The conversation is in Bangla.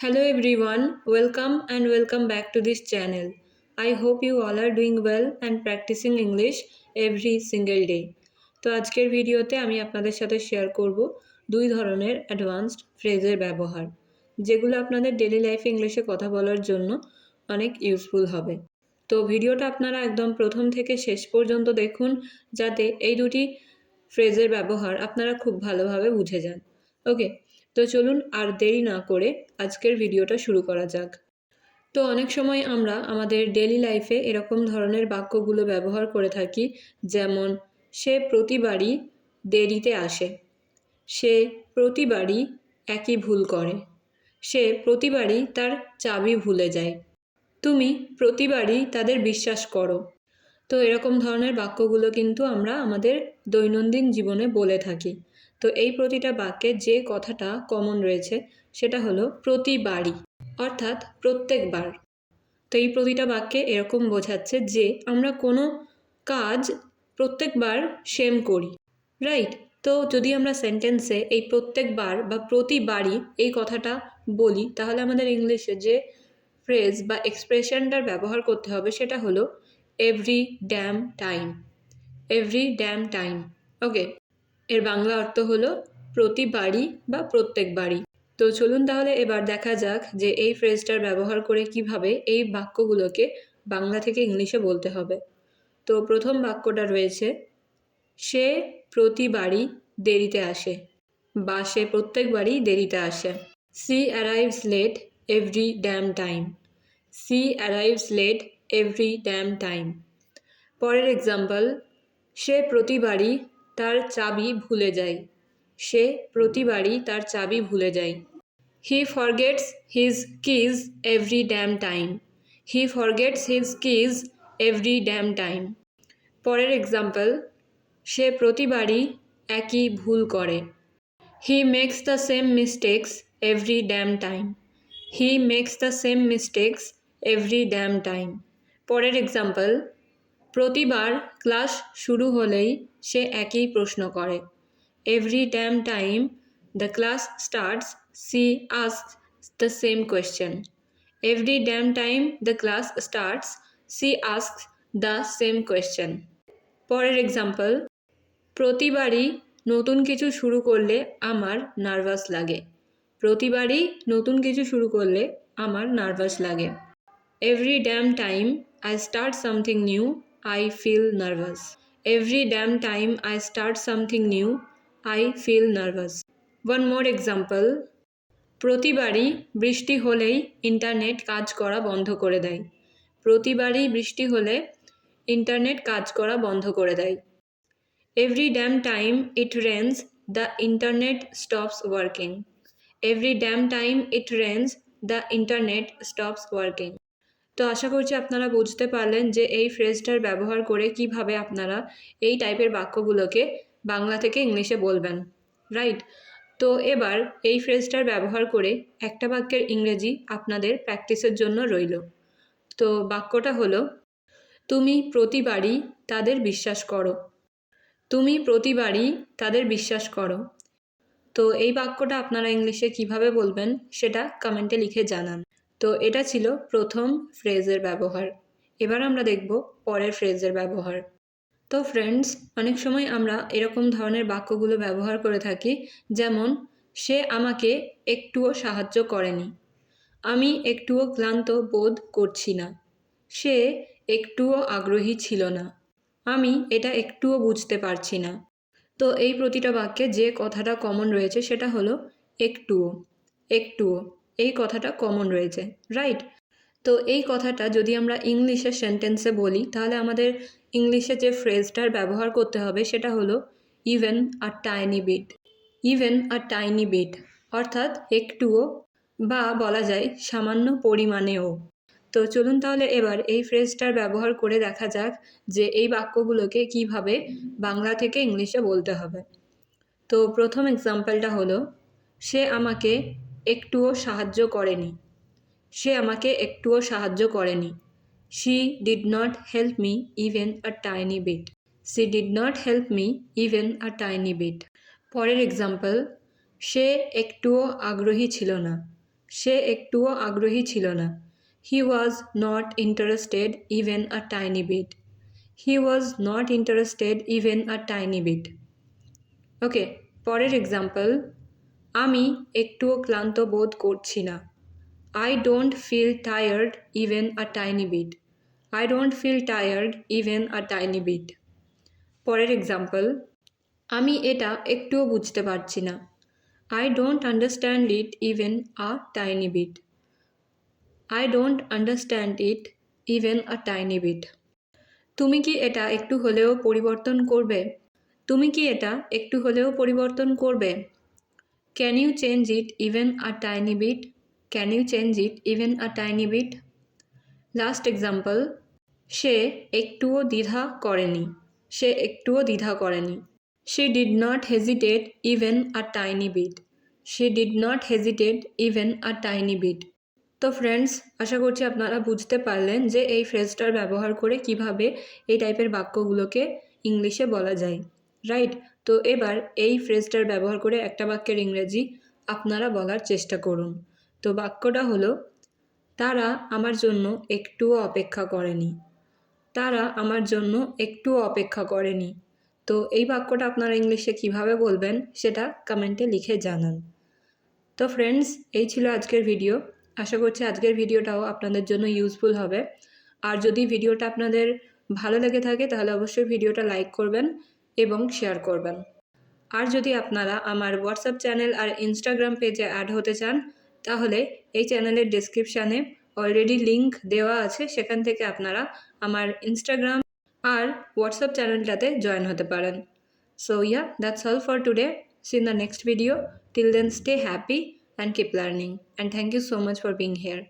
Hello everyone, welcome back to this channel. I hope you all are doing well and practicing English every single day. তো আজকের ভিডিওতে আমি আপনাদের সাথে শেয়ার করব দুই ধরনের অ্যাডভান্সড ফ্রেজের ব্যবহার, যেগুলো আপনাদের ডেইলি লাইফে ইংলিশে কথা বলার জন্য অনেক ইউজফুল হবে। তো ভিডিওটা আপনারা একদম প্রথম থেকে শেষ পর্যন্ত দেখুন, যাতে এই দুটি ফ্রেজের ব্যবহার আপনারা খুব ভালোভাবে বুঝে যান। ওকে, তো চলুন আর দেরি না করে আজকের ভিডিওটা শুরু করা যাক। তো অনেক সময় আমরা আমাদের ডেইলি লাইফে এরকম ধরনের বাক্যগুলো ব্যবহার করে থাকি, যেমন সে প্রতিবারই দেরিতে আসে, সে প্রতিবারই একই ভুল করে, সে প্রতিবারই তার চাবি ভুলে যায়, তুমি প্রতিবারই তাদের বিশ্বাস করো। তো এরকম ধরনের বাক্যগুলো কিন্তু আমরা আমাদের দৈনন্দিন জীবনে বলে থাকি। তো এই প্রতিটা বাক্যে যে কথাটা কমন রয়েছে সেটা হলো প্রতিবারই, অর্থাৎ প্রত্যেকবার। তো এই প্রতিটা বাক্যে এরকম বোঝাচ্ছে যে আমরা কোনো কাজ প্রত্যেকবার সেম করি, রাইট? তো যদি আমরা সেন্টেন্সে এই প্রত্যেকবার বা প্রতিবারই এই কথাটা বলি, তাহলে আমাদের ইংলিশে যে ফ্রেজ বা এক্সপ্রেশনটার ব্যবহার করতে হবে সেটা হলো every damn time. Every damn time, okay. এর বাংলা অর্থ হলো প্রতিবারই বা প্রত্যেকবারই। তো চলুন তাহলে এবার দেখা যাক যে এই ফ্রেজটার ব্যবহার করে কিভাবে এই বাক্যগুলোকে বাংলা থেকে ইংলিশে বলতে হবে। তো প্রথম বাক্যটা রয়েছে সে প্রতিবারই দেরিতে আসে, বা সে প্রত্যেকবারই দেরিতে আসে। She arrives late every damn time. She arrives late every damn time. পরের এক্সাম্পল, সে প্রতিবারই তার চাবি ভুলে যায়, সে প্রতিবারই তার চাবি ভুলে যায়। He forgets his keys every damn time. He forgets his keys every damn time. পরের এক্সাম্পল, সে প্রতিবারই একই ভুল করে, he makes the same mistakes every damn time. He makes the same mistakes every damn time. পরের এক্সাম্পল, প্রতিবার ক্লাস শুরু হলেই সে একই প্রশ্ন করে, every damn time the class starts she asks the same question. Every damn time the class starts she asks the same question. পরের এক্সাম্পল, প্রতিবারই নতুন কিছু শুরু করলে আমার নার্ভাস লাগে, প্রতিবারই নতুন কিছু শুরু করলে আমার নার্ভাস লাগে। Every damn time I start something new I feel nervous. Every damn time I start something new, I feel nervous. One more example. প্রতিবারই বৃষ্টি হলেই ইন্টারনেট কাজ করা বন্ধ করে দেয়, প্রতিবারই বৃষ্টি হলে ইন্টারনেট কাজ করা বন্ধ করে দেয়। Every damn time it rains, the internet stops working. Every damn time it rains, the internet stops working. তো আশা করছি আপনারা বুঝতে পারলেন যে এই ফ্রেজটার ব্যবহার করে কিভাবে আপনারা এই টাইপের বাক্যগুলোকে বাংলা থেকে ইংলিশে বলবেন, রাইট? তো এবার এই ফ্রেজটার ব্যবহার করে একটা বাক্যের ইংরেজি আপনাদের প্র্যাকটিসের জন্য রইল। তো বাক্যটা হলো, তুমি প্রতিবারই তাদের বিশ্বাস করো। তুমি প্রতিবারই তাদের বিশ্বাস করো। তো এই বাক্যটা আপনারা ইংলিশে কিভাবে বলবেন সেটা কমেন্টে লিখে জানান। তো এটা ছিল প্রথম ফ্রেজের ব্যবহার। এবার আমরা দেখব পরের ফ্রেজের ব্যবহার। তো ফ্রেন্ডস, অনেক সময় আমরা এরকম ধরনের বাক্যগুলো ব্যবহার করে থাকি, যেমন সে আমাকে একটুও সাহায্য করেনি, আমি একটুও ক্লান্ত বোধ করছি না, সে একটুও আগ্রহী ছিল না, আমি এটা একটুও বুঝতে পারছি না। তো এই প্রতিটা বাক্যে যে কথাটা কমন রয়েছে সেটা হলো একটুও। একটুও এই কথাটা কমন রয়েছে, রাইট? তো এই কথাটা যদি আমরা ইংলিশে সেন্টেন্সে বলি, তাহলে আমাদের ইংলিশে যে ফ্রেজটার ব্যবহার করতে হবে সেটা হলো even a tiny bit. Even a tiny bit, অর্থাৎ একটুও, বা বলা যায় সামান্য পরিমাণেও। তো চলুন তাহলে এবার এই ফ্রেজটার ব্যবহার করে দেখা যাক যে এই বাক্যগুলোকে কিভাবে বাংলা থেকে ইংলিশে বলতে হবে। তো প্রথম এক্সাম্পলটা হলো, সে আমাকে একটুও সাহায্য করেনি। সে আমাকে একটুও সাহায্য করেনি। She did not help me even a tiny bit. She did not help me even a tiny bit. পরের এক্সাম্পল, সে একটুও আগ্রহী ছিল না। সে একটুও আগ্রহী ছিল না। He was not interested even a tiny bit. He was not interested even a tiny bit. Okay, পরের এক্সাম্পল, আমি একটুও ক্লান্ত বোধ করছি না। I don't feel tired even a tiny bit. I don't feel tired even a tiny bit. পরের এক্সাম্পল, আমি এটা একটুও বুঝতে পারছি না। I don't understand it even a tiny bit. I don't understand it even a tiny bit. তুমি কি এটা একটু হলেও পরিবর্তন করবে? তুমি কি এটা একটু হলেও পরিবর্তন করবে? Can you change it even a tiny bit? Can you change it even a tiny bit? Last example, সে একটুও দ্বিধা করেনি। সে একটুও দ্বিধা করেনি। She did not hesitate even a tiny bit. She did not hesitate even a tiny bit. তো ফ্রেন্ডস, আশা করছি আপনারা বুঝতে পারলেন যে এই ফ্রেজটার ব্যবহার করে কিভাবে এই টাইপের বাক্যগুলোকে ইংলিশে বলা যায়, রাইট? তো এবার এই ফ্রেজটার ব্যবহার করে একটা বাক্যের ইংরেজি আপনারা বলার চেষ্টা করুন। তো বাক্যটা হলো, তারা আমার জন্য একটুও অপেক্ষা করেনি। তারা আমার জন্য একটুও অপেক্ষা করেনি। তো এই বাক্যটা আপনারা ইংলিশে কিভাবে বলবেন সেটা কমেন্টে লিখে জানান। তো ফ্রেন্ডস, এই ছিল আজকের ভিডিও। আশা করছি আজকের ভিডিওটাও আপনাদের জন্য ইউজফুল হবে। আর যদি ভিডিওটা আপনাদের ভালো লেগে থাকে তাহলে অবশ্যই ভিডিওটা লাইক করবেন এবং শেয়ার করবেন। আর যদি আপনারা আমার হোয়াটসঅ্যাপ চ্যানেল আর ইনস্টাগ্রাম পেজে অ্যাড হতে চান তাহলে এই চ্যানেলের ডেসক্রিপশানে অলরেডি লিংক দেওয়া আছে, সেখান থেকে আপনারা আমার ইনস্টাগ্রাম আর হোয়াটসঅ্যাপ চ্যানেলটাতে জয়েন হতে পারেন। So yeah, that's all for today. See you in the next video. Till then, stay happy and keep learning. And thank you so much for being here.